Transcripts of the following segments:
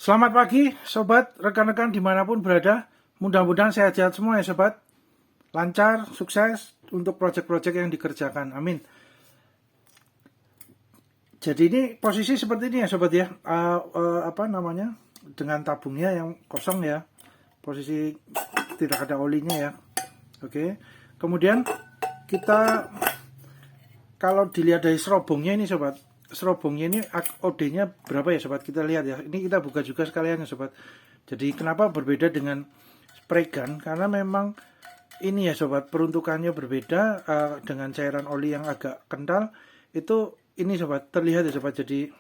Selamat pagi sobat, rekan-rekan dimanapun berada. Mudah-mudahan sehat-sehat semua ya sobat. Lancar, sukses untuk proyek-proyek yang dikerjakan, amin. Jadi ini posisi seperti ini ya sobat ya. Dengan tabungnya yang kosong ya. Posisi tidak ada olinya ya. Oke. Kemudian kita kalau dilihat dari serobongnya ini sobat, serobongnya ini OD-nya berapa ya sobat, kita lihat ya. Ini kita buka juga sekalian ya sobat. Jadi kenapa berbeda dengan spray gun, karena memang ini ya sobat, peruntukannya berbeda. Dengan cairan oli yang agak kental itu ini sobat, terlihat ya sobat. Jadi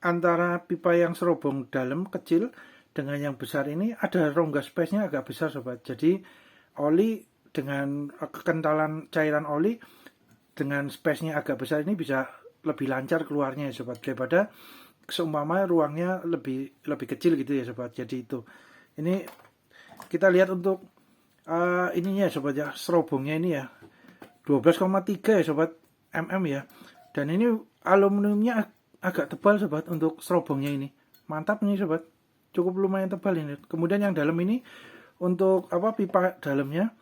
antara pipa yang serobong dalam kecil dengan yang besar ini ada rongga space-nya agak besar sobat. Jadi oli dengan kekentalan cairan oli dengan space-nya agak besar ini bisa lebih lancar keluarnya ya sobat, daripada seumpama ruangnya lebih kecil gitu ya sobat. Jadi itu ini kita lihat untuk ininya ya sobat ya, serobongnya ini ya 12,3 ya sobat mm ya. Dan ini aluminiumnya agak tebal sobat untuk serobongnya ini. Mantap nih sobat, cukup lumayan tebal ini. Kemudian yang dalam ini untuk pipa dalamnya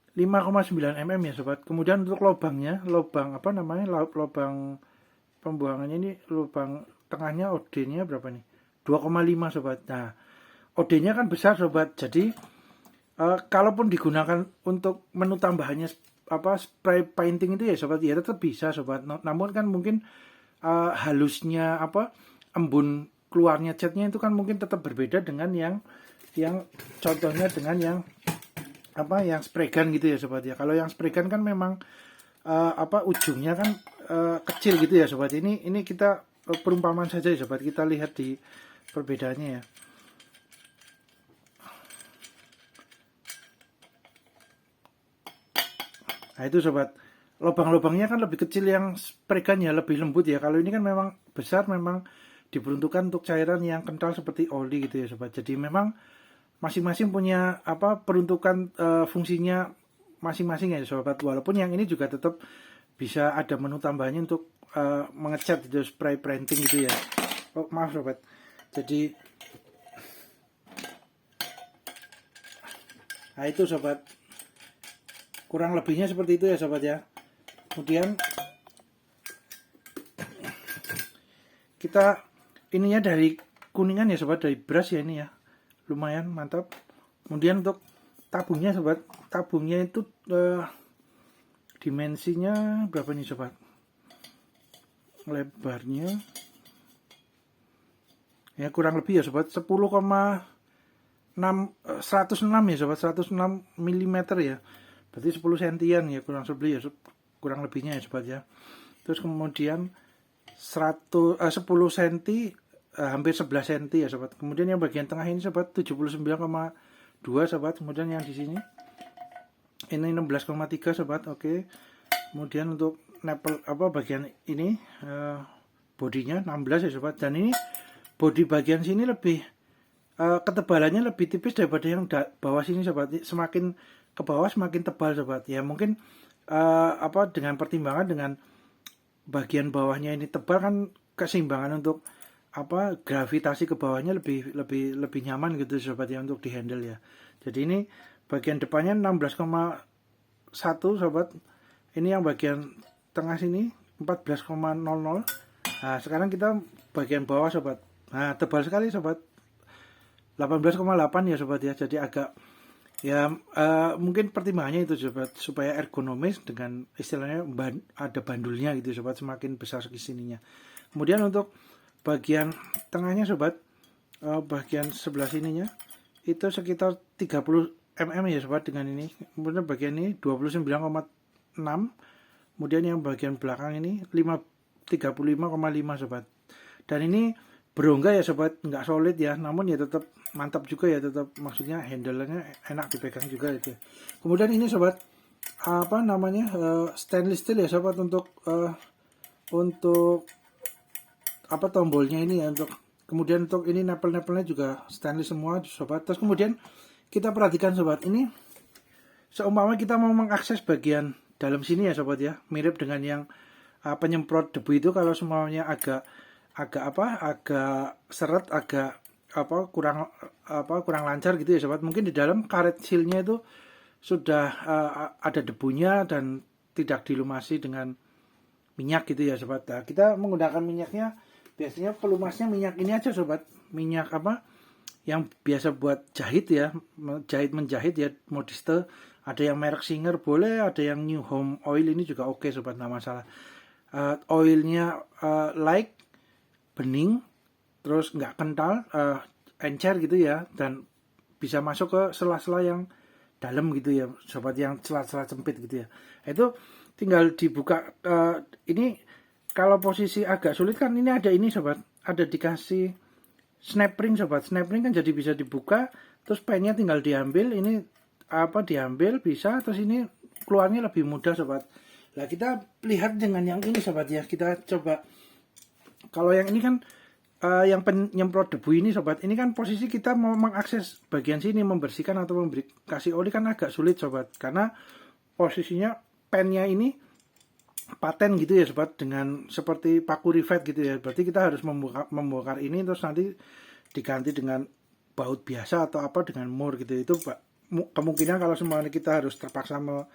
5,9 mm ya sobat. Kemudian untuk lubang pembuangannya ini, lubang tengahnya OD-nya berapa nih? 2,5 sobat. Nah, OD-nya kan besar sobat. Jadi kalaupun digunakan untuk menu tambahannya spray painting itu ya sobat, ya tetap bisa sobat. Namun kan mungkin halusnya embun keluarnya catnya itu kan mungkin tetap berbeda dengan yang contohnya dengan yang spray gun gitu ya sobat ya. Kalau yang spray gun kan memang ujungnya kan kecil gitu ya sobat. Ini kita perumpamaan saja ya sobat. Kita lihat di perbedaannya ya. Nah itu sobat, lubang-lubangnya kan lebih kecil yang spray gun ya, lebih lembut ya. Kalau ini kan memang besar, memang diperuntukkan untuk cairan yang kental seperti oli gitu ya sobat. Jadi memang masing-masing punya peruntukan fungsinya masing-masing ya sobat. Walaupun yang ini juga tetap bisa ada menu tambahannya untuk mengecat gitu, spray painting gitu ya. Oh maaf sobat. Jadi nah itu sobat, kurang lebihnya seperti itu ya sobat ya. Kemudian kita ininya dari kuningan ya sobat, dari brush ya ini ya, lumayan mantap. Kemudian untuk tabungnya sobat, tabungnya itu dimensinya berapa nih sobat, lebarnya ya kurang lebih ya sobat 106 ya sobat, 106 mm ya, berarti 10 sentian ya kurang lebihnya ya sobat ya. Terus kemudian 10 cm hampir 11 cm ya sobat. Kemudian yang bagian tengah ini sobat 79,2 sobat. Kemudian yang di sini ini 16,3 sobat. Oke. Kemudian untuk nipple bagian ini bodinya 16 ya sobat. Dan ini bodi bagian sini lebih ketebalannya lebih tipis daripada yang bawah sini sobat. Semakin ke bawah semakin tebal sobat. Ya mungkin dengan pertimbangan dengan bagian bawahnya ini tebal kan keseimbangan untuk gravitasi ke bawahnya lebih nyaman gitu sobat ya untuk dihandle ya. Jadi ini bagian depannya 16,1 sobat. Ini yang bagian tengah sini 14,00. Nah, sekarang kita bagian bawah sobat. Nah, tebal sekali sobat. 18,8 ya sobat ya. Jadi agak ya mungkin pertimbangannya itu sobat, supaya ergonomis dengan istilahnya ada bandulnya gitu sobat, semakin besar sininya. Kemudian untuk bagian tengahnya sobat, bagian sebelah sininya itu sekitar 30 mm ya sobat dengan ini. Kemudian bagian ini 29,6. Kemudian yang bagian belakang ini 35,5 sobat. Dan ini berongga ya sobat, nggak solid ya, namun ya tetap mantap juga ya, tetap maksudnya handle-nya enak dipegang juga itu. Kemudian ini sobat stainless steel ya sobat, untuk tombolnya ini ya, kemudian untuk ini nempel-nempelnya juga stainless semua sobat. Terus kemudian kita perhatikan sobat, ini seumpama kita mau mengakses bagian dalam sini ya sobat ya, mirip dengan yang penyemprot debu itu. Kalau semuanya agak agak seret, agak kurang lancar gitu ya sobat. Mungkin di dalam karet sealnya itu sudah ada debunya dan tidak dilumasi dengan minyak gitu ya sobat. Nah, kita menggunakan minyaknya biasanya pelumasnya minyak ini aja sobat, minyak yang biasa buat jahit ya, menjahit ya, modiste. Ada yang merek Singer boleh, ada yang New Home Oil ini juga oke sobat, nggak masalah. Oilnya light, bening, terus nggak kental, encer gitu ya, dan bisa masuk ke sela-sela yang dalam gitu ya sobat, yang celah-celah sempit gitu ya. Itu tinggal dibuka. Ini kalau posisi agak sulit kan, ini ada ini sobat, ada dikasih snap ring sobat. Snap ring kan jadi bisa dibuka, terus pennya tinggal diambil, ini diambil bisa, terus ini keluarnya lebih mudah sobat. Nah kita lihat dengan yang ini sobat ya, kita coba. Kalau yang ini kan yang penyemprot debu ini sobat, ini kan posisi kita mau mengakses bagian sini, membersihkan atau kasih oli kan agak sulit sobat, karena posisinya pennya ini paten gitu ya sobat, dengan seperti paku rivet gitu ya. Berarti kita harus membongkar ini, terus nanti diganti dengan baut biasa atau dengan mur gitu. Itu kemungkinan kalau semuanya kita harus terpaksa mau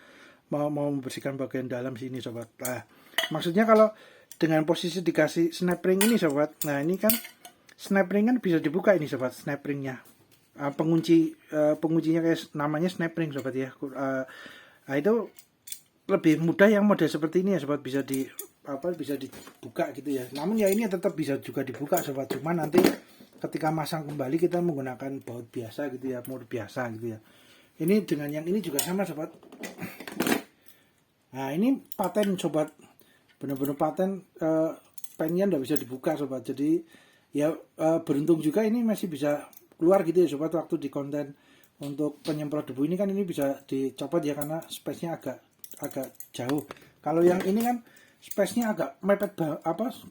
membersihkan bagian dalam sini sobat. Nah, maksudnya kalau dengan posisi dikasih snap ring ini sobat, nah ini kan snap ring kan bisa dibuka ini sobat, snap ringnya, penguncinya kayak namanya snap ring sobat ya. Nah itu lebih mudah yang model seperti ini ya sobat, bisa dibuka gitu ya. Namun ya ini tetap bisa juga dibuka sobat, cuma nanti ketika masang kembali kita menggunakan baut biasa gitu ya, mur biasa gitu ya. Ini dengan yang ini juga sama sobat. Nah ini paten sobat, benar-benar paten, pennya nggak bisa dibuka sobat. Jadi ya beruntung juga ini masih bisa keluar gitu ya sobat, waktu di konten untuk penyemprot debu ini kan ini bisa dicopot ya, karena space-nya agak jauh. Kalau yang ini kan space-nya agak mepet,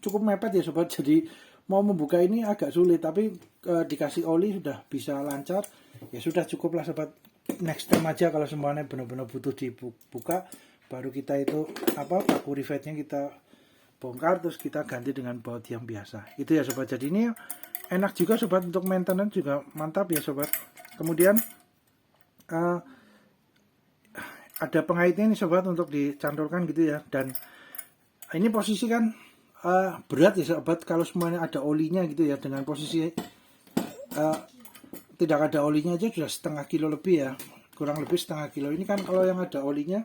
cukup mepet ya sobat, jadi mau membuka ini agak sulit, tapi dikasih oli sudah bisa lancar. Ya sudah cukup lah sobat. Next time aja kalau semuanya benar-benar butuh dibuka, baru kita itu paku rivetnya kita bongkar, terus kita ganti dengan baut yang biasa. Itu ya sobat. Jadi ini enak juga sobat, untuk maintenance juga mantap ya sobat. Kemudian ada pengaitnya nih sobat untuk dicantolkan gitu ya. Dan ini posisi kan berat ya sobat, kalau semuanya ada olinya gitu ya. Dengan posisi tidak ada olinya aja sudah setengah kilo lebih ya, kurang lebih setengah kilo. Ini kan kalau yang ada olinya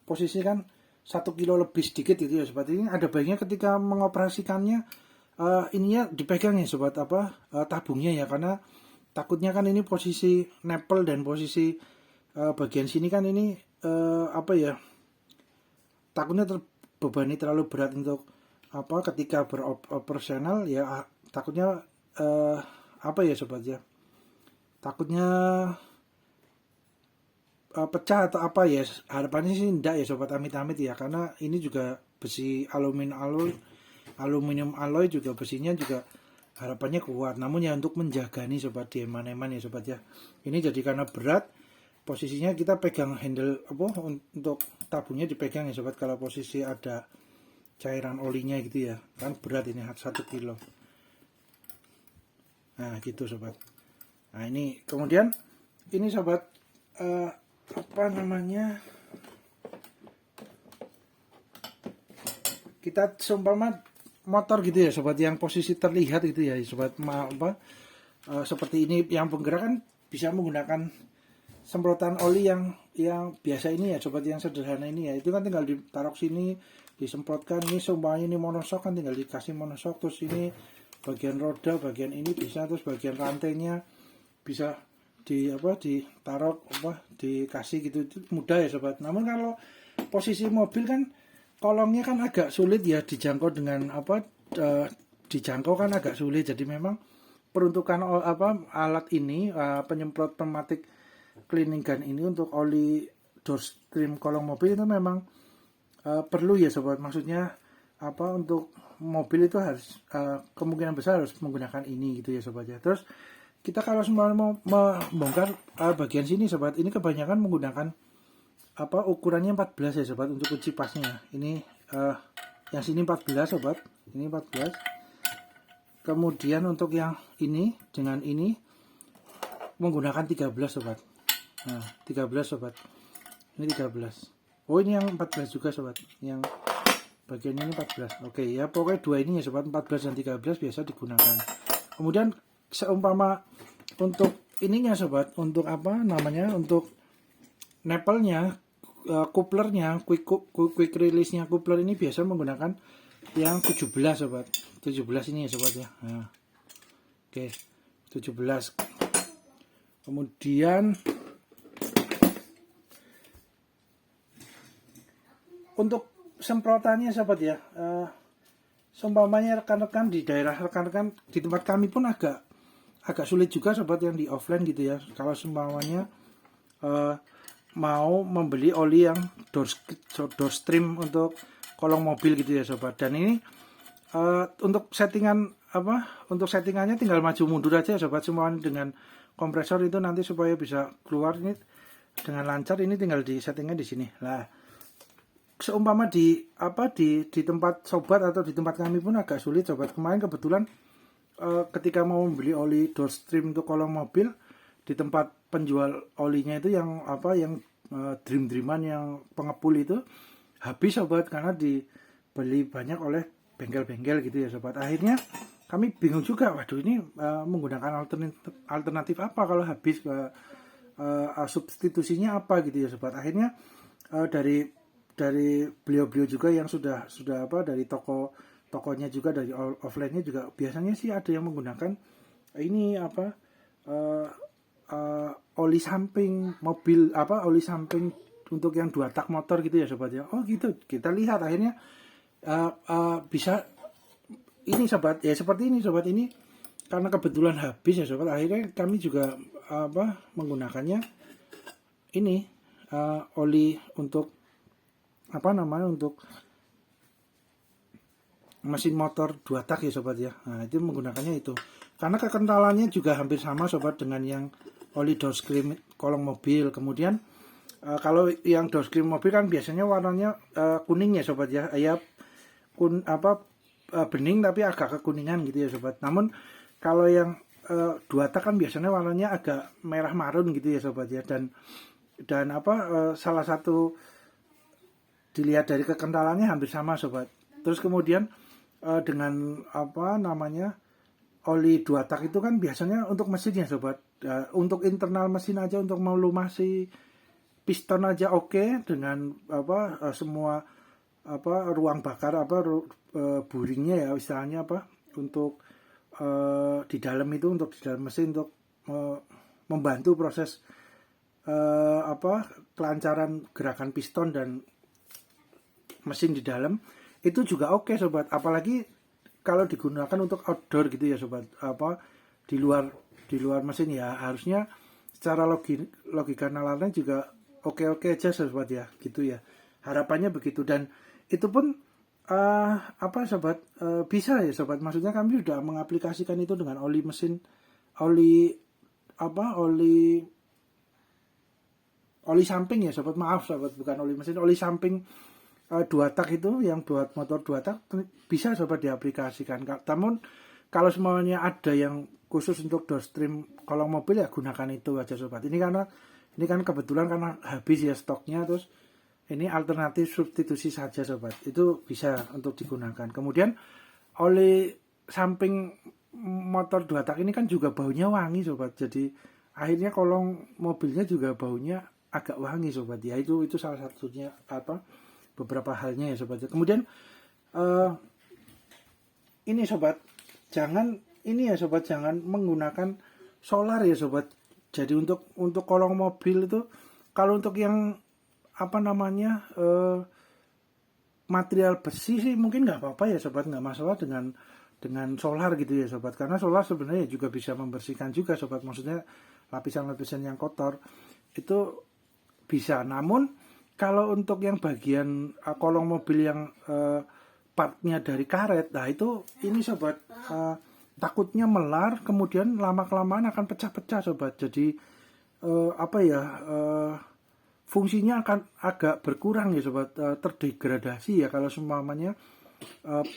posisi kan 1 kilo lebih sedikit gitu ya sobat. Ini ada baiknya ketika mengoperasikannya ininya dipegang ya sobat, tabungnya ya, karena takutnya kan ini posisi nempel dan posisi bagian sini kan ini takutnya terbebani terlalu berat untuk ketika beroperasional ya. Takutnya ya sobat ya, takutnya pecah atau ya. Harapannya sih enggak ya sobat, amit-amit ya, karena ini juga besi aluminium alloy juga, besinya juga harapannya kuat. Namun ya untuk menjaga nih sobat, di eman-eman ya sobat ya. Ini jadi karena berat, posisinya kita pegang handle untuk tabungnya dipegang ya sobat, kalau posisi ada cairan olinya gitu ya, kan berat ini 1 kilo. Nah gitu sobat. Nah ini kemudian ini sobat, kita seumpama motor gitu ya sobat, yang posisi terlihat gitu ya sobat, seperti ini yang penggerakan bisa menggunakan semprotan oli yang biasa ini ya sobat, yang sederhana ini ya. Itu kan tinggal ditaruh sini, disemprotkan. Ini seumpamanya ini monoshock kan tinggal dikasih monoshock, terus ini bagian roda, bagian ini bisa, terus bagian rantainya bisa ditaruh dikasih gitu. Itu mudah ya sobat. Namun kalau posisi mobil kan kolongnya kan agak sulit ya dijangkau, dengan dijangkau kan agak sulit. Jadi memang peruntukan alat ini, penyemprot pneumatik cleaning gun ini untuk oli doorstream kolong mobil itu memang perlu ya sobat. Maksudnya untuk mobil itu harus kemungkinan besar harus menggunakan ini gitu ya sobat ya. Terus kita kalau semua mau membongkar bagian sini sobat, ini kebanyakan menggunakan ukurannya 14 ya sobat untuk kunci pasnya. Ini yang sini 14 sobat, ini 14. Kemudian untuk yang ini dengan ini menggunakan 13 sobat. Nah 13 sobat, ini 13. Oh ini yang 14 juga sobat, yang bagian ini 14. Oke ya, pokoknya dua ini ya sobat, 14 dan 13 biasa digunakan. Kemudian seumpama untuk ininya sobat, untuk apa namanya, untuk nepelnya, couplernya, quick release-nya coupler ini biasa menggunakan yang 17 sobat. 17 ini ya sobat ya. Nah, oke 17. Kemudian untuk semprotannya sobat ya, seumpamanya rekan-rekan di daerah rekan-rekan di tempat kami pun agak sulit juga sobat yang di offline gitu ya, kalau seumpamanya mau membeli oli yang door stream untuk kolong mobil gitu ya sobat. Dan ini untuk settingannya tinggal maju mundur aja ya sobat, semuanya dengan kompresor itu nanti supaya bisa keluar ini dengan lancar. Ini tinggal di settingnya di sini lah. Seumpama di tempat sobat atau di tempat kami pun agak sulit sobat. Kemarin kebetulan ketika mau membeli oli door stream untuk kolong mobil di tempat penjual olinya itu yang dreaman yang pengepul itu habis sobat, karena dibeli banyak oleh bengkel-bengkel gitu ya sobat. Akhirnya kami bingung juga, waduh ini menggunakan alternatif apa kalau habis, substitusinya apa gitu ya sobat. Akhirnya dari beliau-beliau juga yang sudah dari tokonya juga, dari offline-nya juga biasanya sih ada yang menggunakan ini oli samping mobil, oli samping untuk yang 2 tak motor gitu ya sobat ya. Oh gitu, kita lihat akhirnya bisa ini sobat ya, seperti ini sobat. Ini karena kebetulan habis ya sobat, akhirnya kami juga menggunakannya ini oli untuk untuk mesin motor 2 tak ya sobat ya. Nah itu menggunakannya itu, karena kekentalannya juga hampir sama sobat dengan yang oli door screen kolong mobil. Kemudian kalau yang door screen mobil kan biasanya warnanya kuning ya sobat ya, bening tapi agak kekuningan gitu ya sobat. Namun kalau yang 2 tak kan biasanya warnanya agak merah marun gitu ya sobat ya. Dan salah satu dilihat dari kekentalannya hampir sama sobat. Terus kemudian dengan oli 2 tak itu kan biasanya untuk mesinnya sobat, untuk internal mesin aja, untuk melumasi piston aja oke, dengan semua ruang bakar buringnya ya istilahnya, untuk di dalam itu, untuk di dalam mesin, untuk membantu proses kelancaran gerakan piston dan mesin di dalam itu juga oke sobat. Apalagi kalau digunakan untuk outdoor gitu ya sobat, di luar mesin ya, harusnya secara logika nalarnya juga oke aja sobat ya, gitu ya, harapannya begitu. Dan itu pun sobat, bisa ya sobat, maksudnya kami sudah mengaplikasikan itu dengan oli mesin, oli samping ya sobat, maaf sobat, bukan oli mesin, oli samping 2 tak itu, yang buat motor 2 tak bisa sobat diaplikasikan. Namun kalau semuanya ada yang khusus untuk door stream kolong mobil ya gunakan itu aja sobat. Ini kan kebetulan karena habis ya stoknya, terus ini alternatif substitusi saja sobat, itu bisa untuk digunakan. Kemudian oli samping motor 2 tak ini kan juga baunya wangi sobat, jadi akhirnya kolong mobilnya juga baunya agak wangi sobat ya. Itu salah satunya beberapa halnya ya sobat. Kemudian ini sobat, jangan menggunakan solar ya sobat. Jadi untuk kolong mobil itu, kalau untuk yang material besi sih mungkin nggak apa-apa ya sobat, nggak masalah dengan solar gitu ya sobat, karena solar sebenarnya juga bisa membersihkan juga sobat, maksudnya lapisan-lapisan yang kotor itu bisa. Namun kalau untuk yang bagian kolong mobil yang partnya dari karet, nah itu ini sobat, takutnya melar, kemudian lama-kelamaan akan pecah-pecah sobat. Jadi fungsinya akan agak berkurang ya sobat, terdegradasi ya kalau semuanya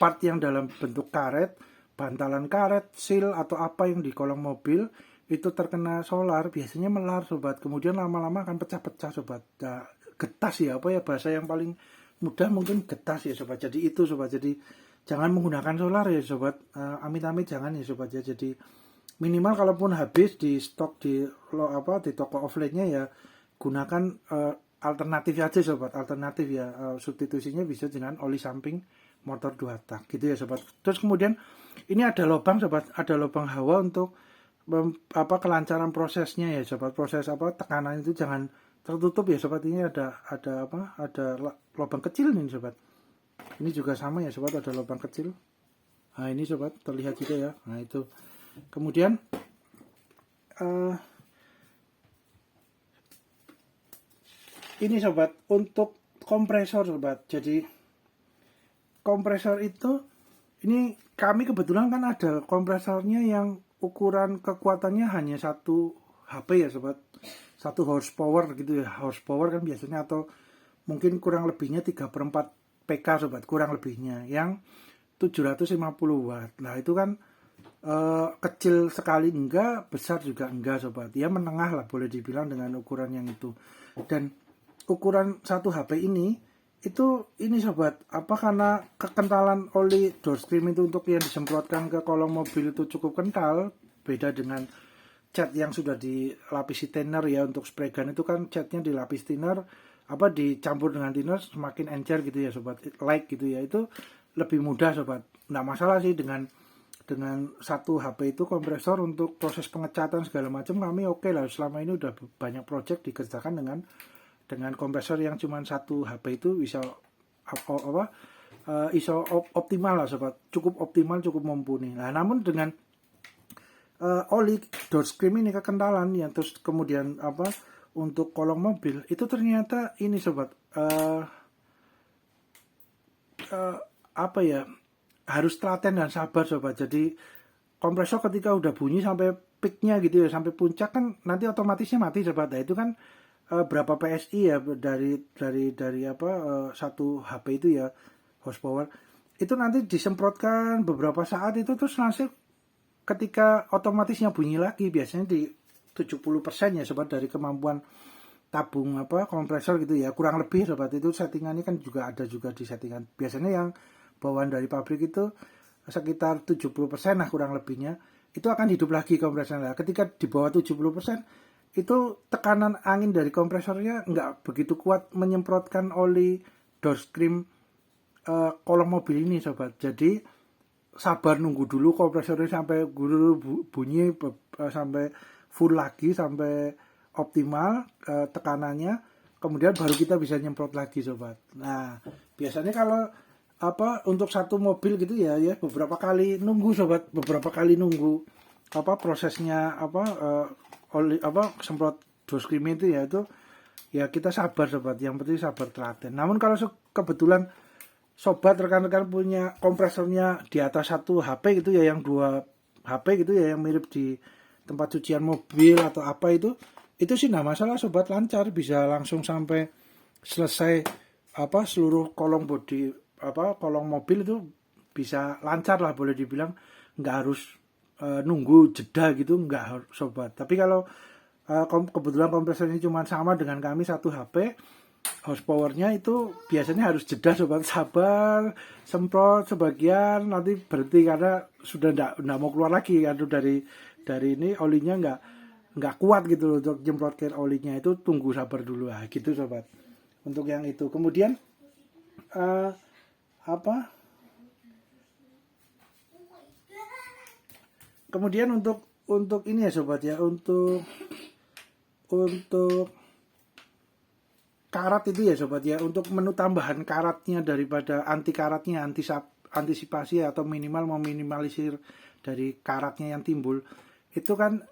part yang dalam bentuk karet bantalan karet, seal atau apa yang di kolong mobil itu terkena solar, biasanya melar sobat. Kemudian lama-lama akan pecah-pecah sobat. Nah, getas ya, apa ya bahasa yang paling mudah mungkin getas ya sobat. Jadi itu sobat. Jadi jangan menggunakan solar ya sobat. Amit-amit jangan ya sobat ya. Jadi minimal kalaupun habis di stok di toko offline-nya ya gunakan alternatif aja sobat. Alternatif ya, substitusinya bisa dengan oli samping motor 2 tak gitu ya sobat. Terus kemudian ini ada lubang sobat, ada lubang hawa untuk kelancaran prosesnya ya sobat. Proses tekanan itu jangan tertutup ya sobat. Ini ada lubang kecil nih sobat. Ini juga sama ya sobat, ada lubang kecil. Nah ini sobat terlihat juga ya. Nah itu. Kemudian ini sobat untuk kompresor sobat. Jadi kompresor itu ini kami kebetulan kan ada kompresornya yang ukuran kekuatannya hanya 1 HP ya sobat, 1 horsepower gitu ya. Horsepower kan biasanya atau mungkin kurang lebihnya 3/4 PK sobat, kurang lebihnya yang 750 watt. Nah itu kan kecil sekali enggak, besar juga enggak sobat. Ya menengah lah boleh dibilang dengan ukuran yang itu. Dan ukuran 1 HP ini sobat, karena kekentalan oli door screen itu untuk yang disemprotkan ke kolong mobil itu cukup kental, beda dengan cat yang sudah dilapisi thinner ya. Untuk spray gun itu kan catnya dilapis thinner, dicampur dengan thinner semakin encer gitu ya sobat, like gitu ya. Itu lebih mudah sobat, nggak masalah sih dengan 1 HP itu kompresor untuk proses pengecatan segala macam kami oke lah. Selama ini udah banyak project dikerjakan dengan kompresor yang cuma 1 HP itu bisa optimal lah sobat, cukup optimal, cukup mumpuni. Nah namun dengan oli door screen ini kekentalan yang terus kemudian untuk kolong mobil itu ternyata ini sobat harus telaten dan sabar sobat. Jadi kompresor ketika udah bunyi sampai peaknya gitu ya, sampai puncak kan nanti otomatisnya mati sobat. Nah itu kan berapa PSI ya dari 1 HP itu ya, horsepower itu nanti disemprotkan beberapa saat itu terus langsung ketika otomatisnya bunyi lagi, biasanya di 70% ya sobat dari kemampuan tabung kompresor gitu ya, kurang lebih sobat. Itu settingannya kan juga ada juga di settingan, biasanya yang bawaan dari pabrik itu sekitar 70% lah kurang lebihnya, itu akan hidup lagi kompresornya. Ketika di bawah 70% itu tekanan angin dari kompresornya nggak begitu kuat menyemprotkan oli door screen kolong mobil ini sobat. Jadi sabar nunggu dulu kompresornya sampai bunyi sampai full lagi, sampai optimal tekanannya, kemudian baru kita bisa nyemprot lagi sobat. Nah biasanya kalau untuk 1 mobil gitu ya beberapa kali nunggu sobat, prosesnya semprot door screen itu ya kita sabar sobat, yang penting sabar telaten. Namun kalau kebetulan sobat rekan-rekan punya kompresornya di atas 1 HP gitu ya, yang 2 HP gitu ya, yang mirip di tempat cucian mobil atau apa itu sih nggak masalah sobat, lancar, bisa langsung sampai selesai seluruh kolong bodi kolong mobil itu bisa lancar lah boleh dibilang, nggak harus nunggu jeda gitu, nggak harus sobat. Tapi kalau kebetulan kompresornya cuma sama dengan kami 1 HP, horsepowernya itu biasanya harus jeda sobat, sabar, semprot sebagian, nanti berhenti karena sudah nggak mau keluar lagi kan dari ini olinya nggak kuat gitu loh untuk jemprotkan olinya, itu tunggu sabar dulu gitu sobat. Untuk yang itu kemudian kemudian untuk ini ya sobat ya, untuk karat itu ya sobat ya, untuk menu tambahan karatnya daripada anti karatnya, antisipasi atau minimal meminimalisir dari karatnya yang timbul, itu kan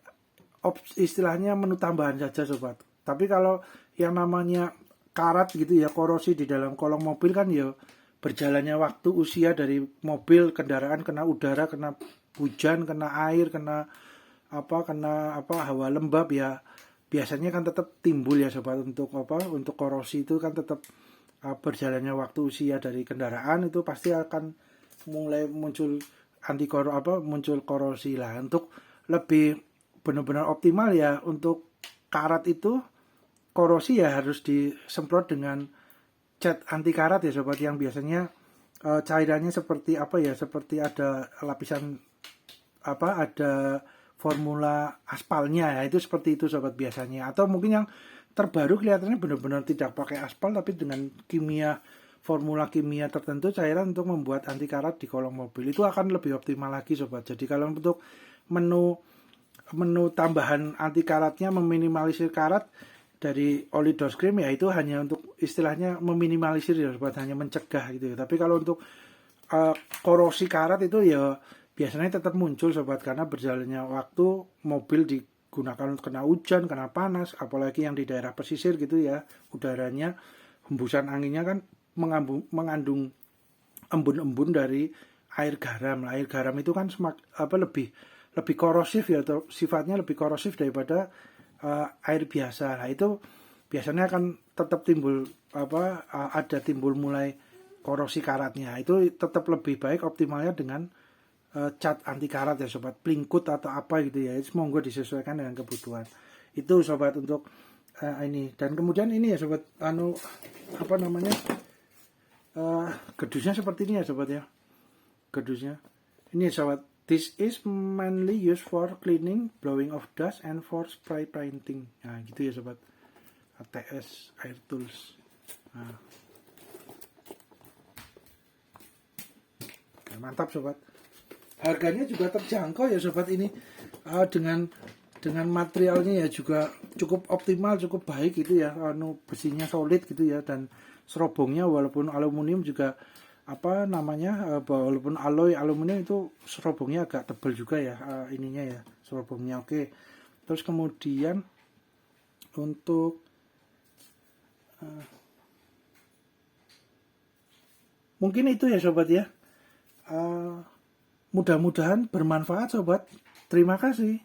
istilahnya menu tambahan saja sobat. Tapi kalau yang namanya karat gitu ya, korosi di dalam kolong mobil kan ya berjalannya waktu, usia dari mobil, kendaraan, kena udara, kena hujan, kena air, kena hawa lembab ya, biasanya kan tetap timbul ya sobat. Untuk korosi itu kan tetap berjalannya waktu, usia dari kendaraan itu pasti akan mulai muncul muncul korosi lah. Untuk lebih benar-benar optimal ya, untuk karat itu korosi ya harus disemprot dengan cat anti karat ya sobat, yang biasanya cairannya seperti seperti ada lapisan ada formula aspalnya ya, itu seperti itu sobat biasanya. Atau mungkin yang terbaru kelihatannya benar-benar tidak pakai aspal tapi dengan formula kimia tertentu cairan untuk membuat anti karat di kolong mobil, itu akan lebih optimal lagi sobat. Jadi kalau untuk menu tambahan anti karatnya meminimalisir karat dari oli dust cream ya, itu hanya untuk istilahnya meminimalisir ya sobat, hanya mencegah gitu ya. Tapi kalau untuk korosi karat itu ya biasanya tetap muncul sobat, karena berjalannya waktu mobil digunakan untuk kena hujan, kena panas, apalagi yang di daerah pesisir gitu ya, udaranya hembusan anginnya kan mengandung embun-embun dari air garam. Air garam itu kan lebih korosif ya, atau sifatnya lebih korosif daripada air biasa. Nah, itu biasanya akan tetap timbul timbul mulai korosi karatnya. Itu tetap lebih baik optimalnya dengan cat anti karat ya sobat, plingkut atau apa gitu ya. Monggo disesuaikan dengan kebutuhan. Itu sobat untuk ini. Dan kemudian ini ya sobat, gedusnya seperti ini ya sobat ya. Gedusnya ini ya sobat. This is mainly used for cleaning, blowing of dust, and for spray painting. Nah gitu ya sobat. ATS Air Tools. Nah. Nah, mantap sobat. Harganya juga terjangkau ya sobat ini. Dengan materialnya ya juga cukup optimal, cukup baik gitu ya. Besinya solid gitu ya, dan serobongnya walaupun aluminium juga walaupun alloy aluminium itu serobongnya agak tebal juga ya, ininya ya, serobongnya oke. Terus kemudian untuk mungkin itu ya sobat ya, mudah-mudahan bermanfaat sobat. Terima kasih.